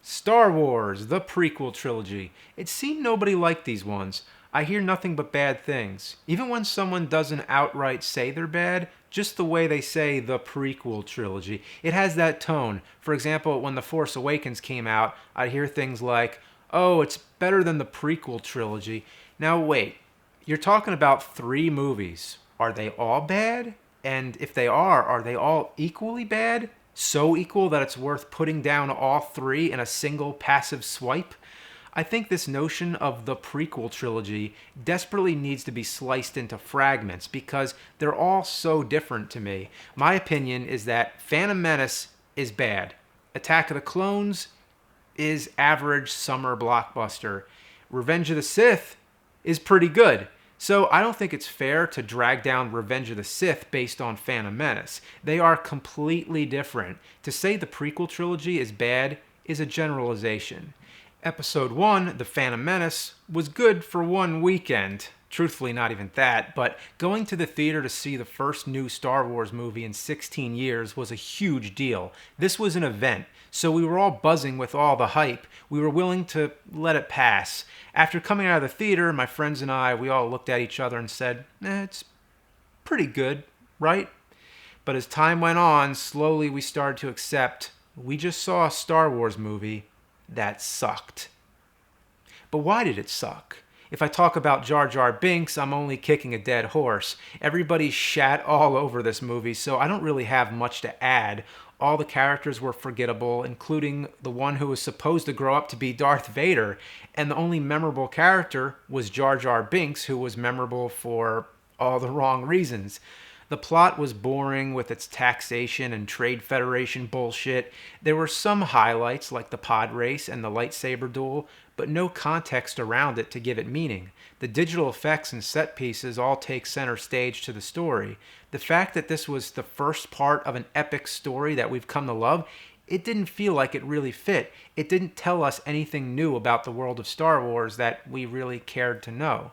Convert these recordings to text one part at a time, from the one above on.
Star Wars, the prequel trilogy. It seemed nobody liked these ones. I hear nothing but bad things. Even when someone doesn't outright say they're bad, just the way they say the prequel trilogy, it has that tone. For example, when The Force Awakens came out, I'd hear things like, oh, it's better than the prequel trilogy. Now, wait, you're talking about three movies. Are they all bad? And if they are they all equally bad? So equal that it's worth putting down all three in a single passive swipe? I think this notion of the prequel trilogy desperately needs to be sliced into fragments because they're all so different to me. My opinion is that Phantom Menace is bad. Attack of the Clones is average summer blockbuster. Revenge of the Sith is pretty good. So I don't think it's fair to drag down Revenge of the Sith based on Phantom Menace. They are completely different. To say the prequel trilogy is bad is a generalization. Episode 1, The Phantom Menace, was good for one weekend. Truthfully, not even that, but going to the theater to see the first new Star Wars movie in 16 years was a huge deal. This was an event, so we were all buzzing with all the hype. We were willing to let it pass. After coming out of the theater, my friends and I, we all looked at each other and said, it's pretty good, right? But as time went on, slowly we started to accept we just saw a Star Wars movie that sucked. But why did it suck? If I talk about Jar Jar Binks, I'm only kicking a dead horse. Everybody shat all over this movie, so I don't really have much to add. All the characters were forgettable, including the one who was supposed to grow up to be Darth Vader, and the only memorable character was Jar Jar Binks, who was memorable for all the wrong reasons. The plot was boring with its taxation and trade federation bullshit. There were some highlights like the pod race and the lightsaber duel, but no context around it to give it meaning. The digital effects and set pieces all take center stage to the story. The fact that this was the first part of an epic story that we've come to love, it didn't feel like it really fit. It didn't tell us anything new about the world of Star Wars that we really cared to know.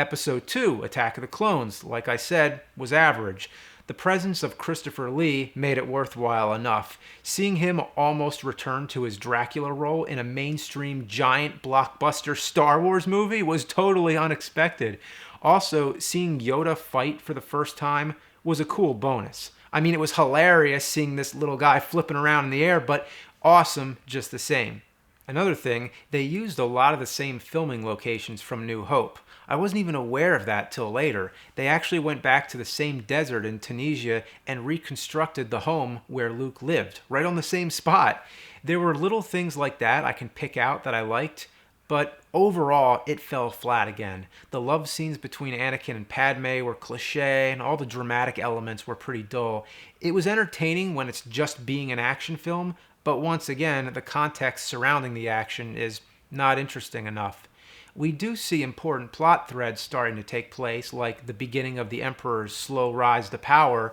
Episode 2, Attack of the Clones, like I said, was average. The presence of Christopher Lee made it worthwhile enough. Seeing him almost return to his Dracula role in a mainstream giant blockbuster Star Wars movie was totally unexpected. Also, seeing Yoda fight for the first time was a cool bonus. I mean, it was hilarious seeing this little guy flipping around in the air, but awesome just the same. Another thing, they used a lot of the same filming locations from New Hope. I wasn't even aware of that till later. They actually went back to the same desert in Tunisia and reconstructed the home where Luke lived, right on the same spot. There were little things like that I can pick out that I liked, but overall, it fell flat again. The love scenes between Anakin and Padme were cliché, and all the dramatic elements were pretty dull. It was entertaining when it's just being an action film, but once again, the context surrounding the action is not interesting enough. We do see important plot threads starting to take place, like the beginning of the Emperor's slow rise to power,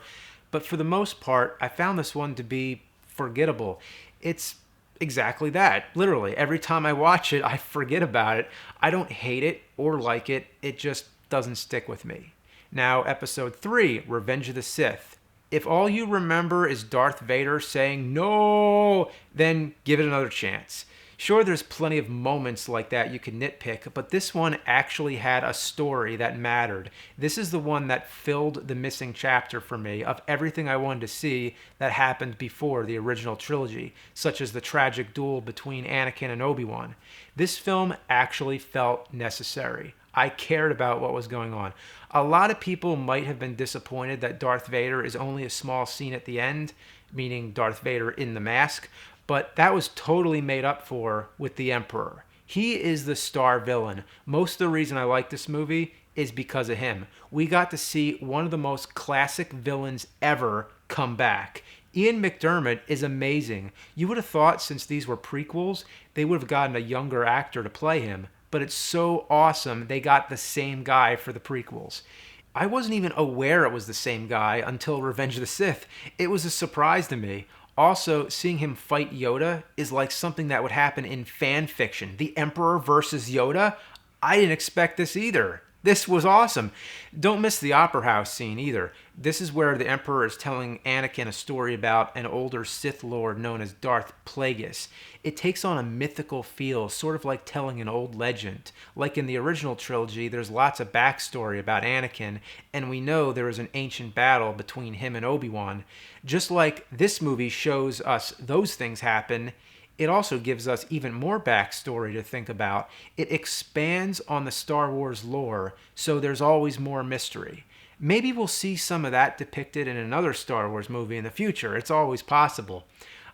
but for the most part, I found this one to be forgettable. It's exactly that. Literally, every time I watch it, I forget about it. I don't hate it or like it, it just doesn't stick with me. Now, Episode 3, Revenge of the Sith. If all you remember is Darth Vader saying no, then give it another chance. Sure, there's plenty of moments like that you can nitpick, but this one actually had a story that mattered. This is the one that filled the missing chapter for me of everything I wanted to see that happened before the original trilogy, such as the tragic duel between Anakin and Obi-Wan. This film actually felt necessary. I cared about what was going on. A lot of people might have been disappointed that Darth Vader is only a small scene at the end, meaning Darth Vader in the mask, but that was totally made up for with the Emperor. He is the star villain. Most of the reason I like this movie is because of him. We got to see one of the most classic villains ever come back. Ian McDiarmid is amazing. You would have thought since these were prequels, they would have gotten a younger actor to play him, but it's so awesome they got the same guy for the prequels. I wasn't even aware it was the same guy until Revenge of the Sith. It was a surprise to me. Also, seeing him fight Yoda is like something that would happen in fan fiction. The Emperor versus Yoda? I didn't expect this either. This was awesome. Don't miss the Opera House scene either. This is where the Emperor is telling Anakin a story about an older Sith Lord known as Darth Plagueis. It takes on a mythical feel, sort of like telling an old legend. Like in the original trilogy, there's lots of backstory about Anakin, and we know there was an ancient battle between him and Obi-Wan. Just like this movie shows us those things happen, it also gives us even more backstory to think about. It expands on the Star Wars lore, so there's always more mystery. Maybe we'll see some of that depicted in another Star Wars movie in the future. It's always possible.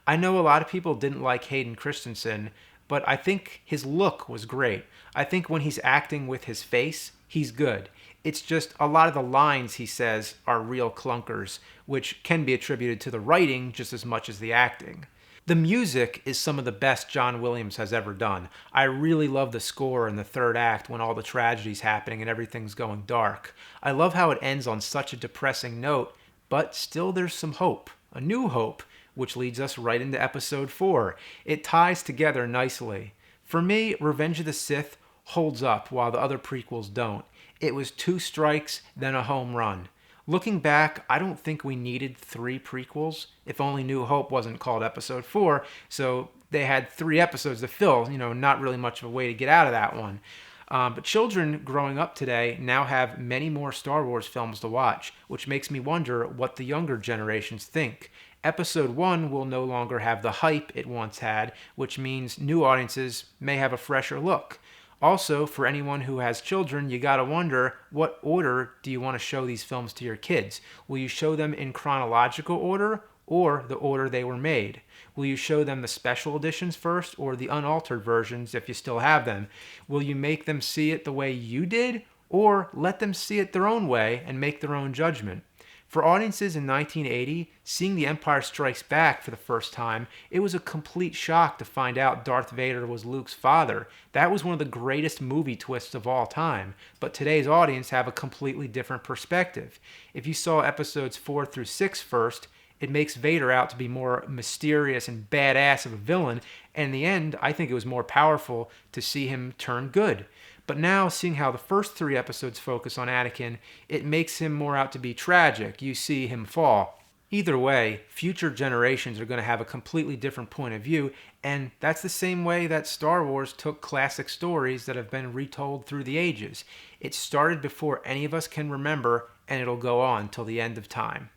I know a lot of people didn't like Hayden Christensen, but I think his look was great. I think when he's acting with his face, he's good. It's just a lot of the lines he says are real clunkers, which can be attributed to the writing just as much as the acting. The music is some of the best John Williams has ever done. I really love the score in the third act when all the tragedy's happening and everything's going dark. I love how it ends on such a depressing note, but still there's some hope, a new hope, which leads us right into episode 4. It ties together nicely. For me, Revenge of the Sith holds up while the other prequels don't. It was 2 strikes, then a home run. Looking back, I don't think we needed 3 prequels, if only New Hope wasn't called Episode 4, so they had 3 episodes to fill, not really much of a way to get out of that one. But children growing up today now have many more Star Wars films to watch, which makes me wonder what the younger generations think. Episode 1 will no longer have the hype it once had, which means new audiences may have a fresher look. Also, for anyone who has children, you gotta wonder, what order do you want to show these films to your kids? Will you show them in chronological order or the order they were made? Will you show them the special editions first or the unaltered versions if you still have them? Will you make them see it the way you did or let them see it their own way and make their own judgment? For audiences in 1980, seeing The Empire Strikes Back for the first time, it was a complete shock to find out Darth Vader was Luke's father. That was one of the greatest movie twists of all time, but today's audience have a completely different perspective. If you saw episodes 4 through 6 first, it makes Vader out to be more mysterious and badass of a villain, and in the end, I think it was more powerful to see him turn good. But now, seeing how the first 3 episodes focus on Anakin, it makes him more out to be tragic. You see him fall. Either way, future generations are going to have a completely different point of view, and that's the same way that Star Wars took classic stories that have been retold through the ages. It started before any of us can remember, and it'll go on till the end of time.